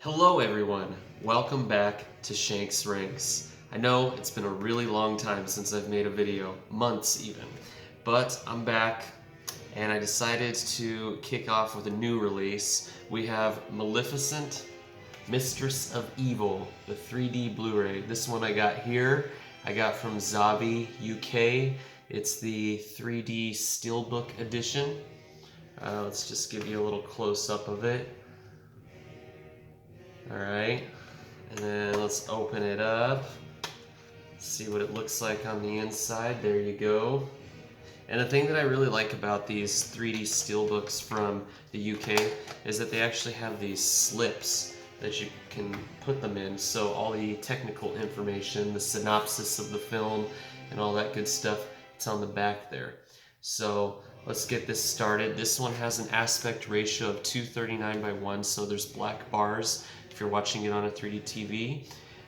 Hello everyone, welcome back to Shanks Ranks. I know it's been a really long time since I've made a video, months even, but I'm back and I decided to kick off with a new release. We have Maleficent, Mistress of Evil, the 3D Blu-ray. This one I got here, I got from Zavi UK. It's the 3D Steelbook edition. Let's just give you a little close-up of it. Alright, and then let's open it up, see what it looks like on the inside. There you go. And the thing that I really like about these 3D steelbooks from the UK is that they actually have these slips that you can put them in, so all the technical information, the synopsis of the film, and all that good stuff, it's on the back there. So let's get this started. This one has an aspect ratio of 239:1, so there's black bars if you're watching it on a 3D TV.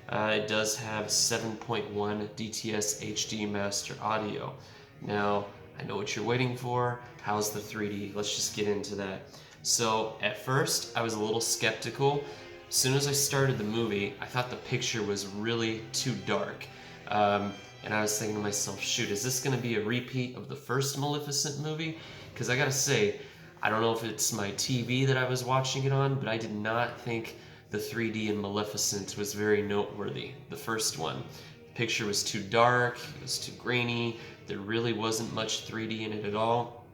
It does have 7.1 DTS HD master audio. Now, I know what you're waiting for. How's the 3D? Let's just get into that. So at first, I was a little skeptical. As soon as I started the movie, I thought the picture was really too dark. And I was thinking to myself, shoot, is this going to be a repeat of the first Maleficent movie? Because I gotta say, I don't know if it's my TV that I was watching it on, but I did not think the 3D in Maleficent was very noteworthy, the first one. The picture was too dark, it was too grainy, there really wasn't much 3D in it at all.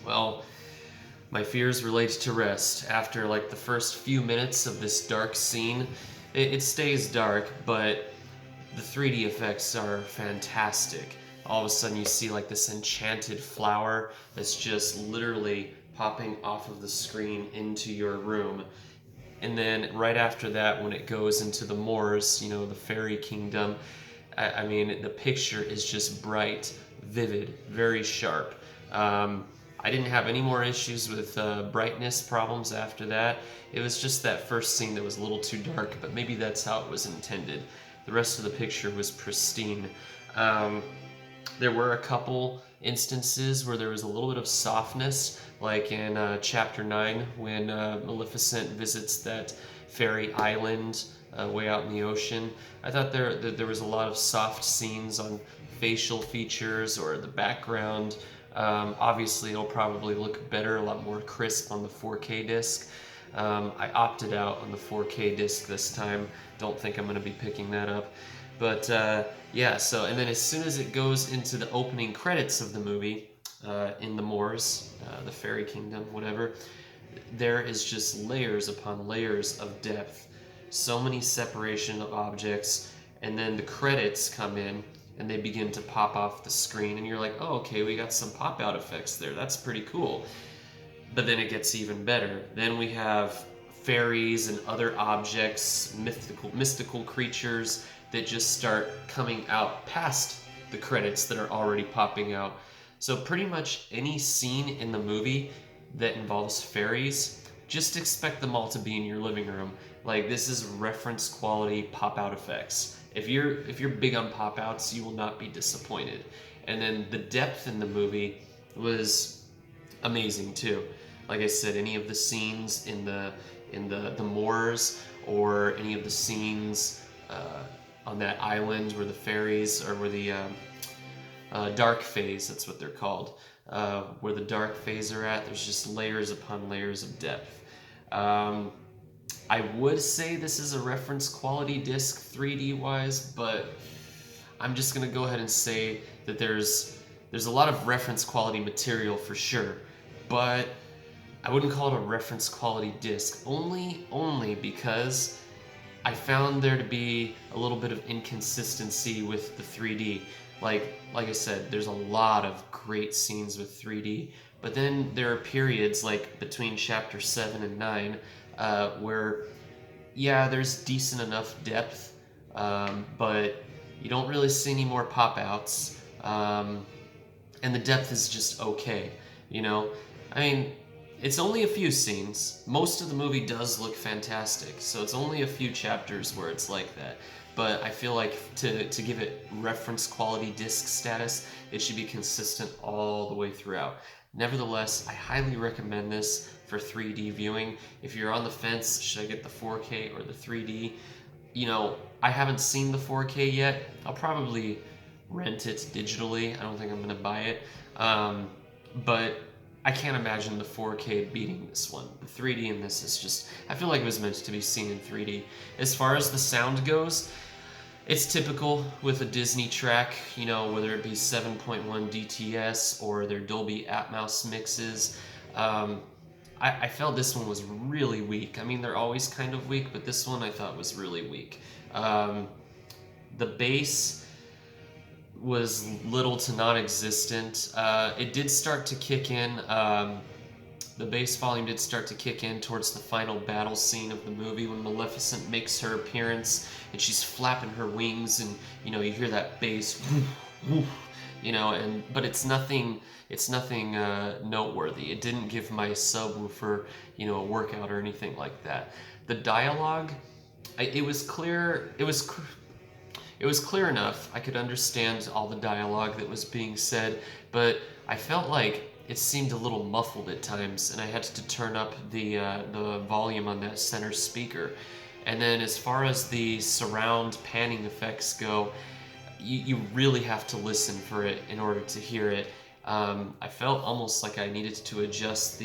Well, my fears were laid to rest. After like the first few minutes of this dark scene, it stays dark, but the 3D effects are fantastic. All of a sudden you see like this enchanted flower that's just literally popping off of the screen into your room. And then right after that, when it goes into the moors, you know, the fairy kingdom, I mean, the picture is just bright, vivid, very sharp. I didn't have any more issues with brightness problems after that. It was just that first scene that was a little too dark, but maybe that's how it was intended. The rest of the picture was pristine. There were a couple instances where there was a little bit of softness, like in Chapter 9 when Maleficent visits that fairy island way out in the ocean. I thought there was a lot of soft scenes on facial features or the background. Obviously it'll probably look better, a lot more crisp on the 4K disc. I opted out on the 4K disc this time. Don't think I'm going to be picking that up. But yeah, so, and then as soon as it goes into the opening credits of the movie, in the moors, the fairy kingdom, whatever, there is just layers upon layers of depth. So many separation of objects, and then the credits come in, and they begin to pop off the screen, and you're like, oh, okay, we got some pop-out effects there. That's pretty cool. But then it gets even better. Then we have fairies and other objects, mystical creatures that just start coming out past the credits that are already popping out. So pretty much any scene in the movie that involves fairies, just expect them all to be in your living room. Like, this is reference quality pop-out effects. If you're big on pop-outs, you will not be disappointed. And then the depth in the movie was amazing too. Like I said, any of the scenes in the moors, or any of the scenes on that island where the fairies, or where the dark phase, that's what they're called, where the dark phase are at, there's just layers upon layers of depth. I would say this is a reference quality disc 3D wise, but I'm just gonna go ahead and say that there's a lot of reference quality material for sure, but I wouldn't call it a reference quality disc, only because I found there to be a little bit of inconsistency with the 3D. Like I said, there's a lot of great scenes with 3D, but then there are periods like between Chapter 7 and 9 where, yeah, there's decent enough depth, but you don't really see any more pop-outs, and the depth is just okay, you know? I mean, it's only a few scenes. Most of the movie does look fantastic, so it's only a few chapters where it's like that. But I feel like to give it reference quality disc status, it should be consistent all the way throughout. Nevertheless, I highly recommend this for 3D viewing. If you're on the fence, should I get the 4K or the 3D? You know, I haven't seen the 4K yet. I'll probably rent it digitally. I don't think I'm going to buy it. But I can't imagine the 4K beating this one. The 3D in this is just, I feel like it was meant to be seen in 3D. As far as the sound goes, it's typical with a Disney track, you know, whether it be 7.1 DTS or their Dolby Atmos mixes. I felt this one was really weak. I mean, they're always kind of weak, but this one I thought was really weak. The bass was little to non-existent. It did start to kick in. The bass volume did start to kick in towards the final battle scene of the movie when Maleficent makes her appearance and she's flapping her wings, and you know you hear that bass, you know, but it's nothing. It's nothing noteworthy. It didn't give my subwoofer, you know, a workout or anything like that. The dialogue, it was clear. It was clear enough. I could understand all the dialogue that was being said, but I felt like it seemed a little muffled at times, and I had to turn up the volume on that center speaker. And then as far as the surround panning effects go, you really have to listen for it in order to hear it. I felt almost like I needed to adjust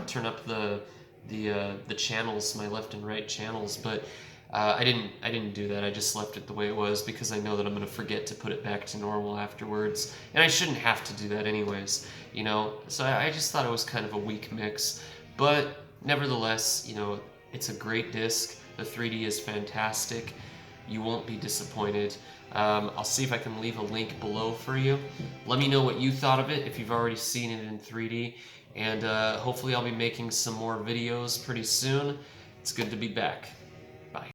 turn up the channels, my left and right channels, but I didn't do that. I just left it the way it was because I know that I'm gonna forget to put it back to normal afterwards, and I shouldn't have to do that anyways, you know. So I just thought it was kind of a weak mix, but nevertheless, you know, it's a great disc. The 3D is fantastic. You won't be disappointed. I'll see if I can leave a link below for you. Let me know what you thought of it if you've already seen it in 3D, and hopefully I'll be making some more videos pretty soon. It's good to be back. Bye.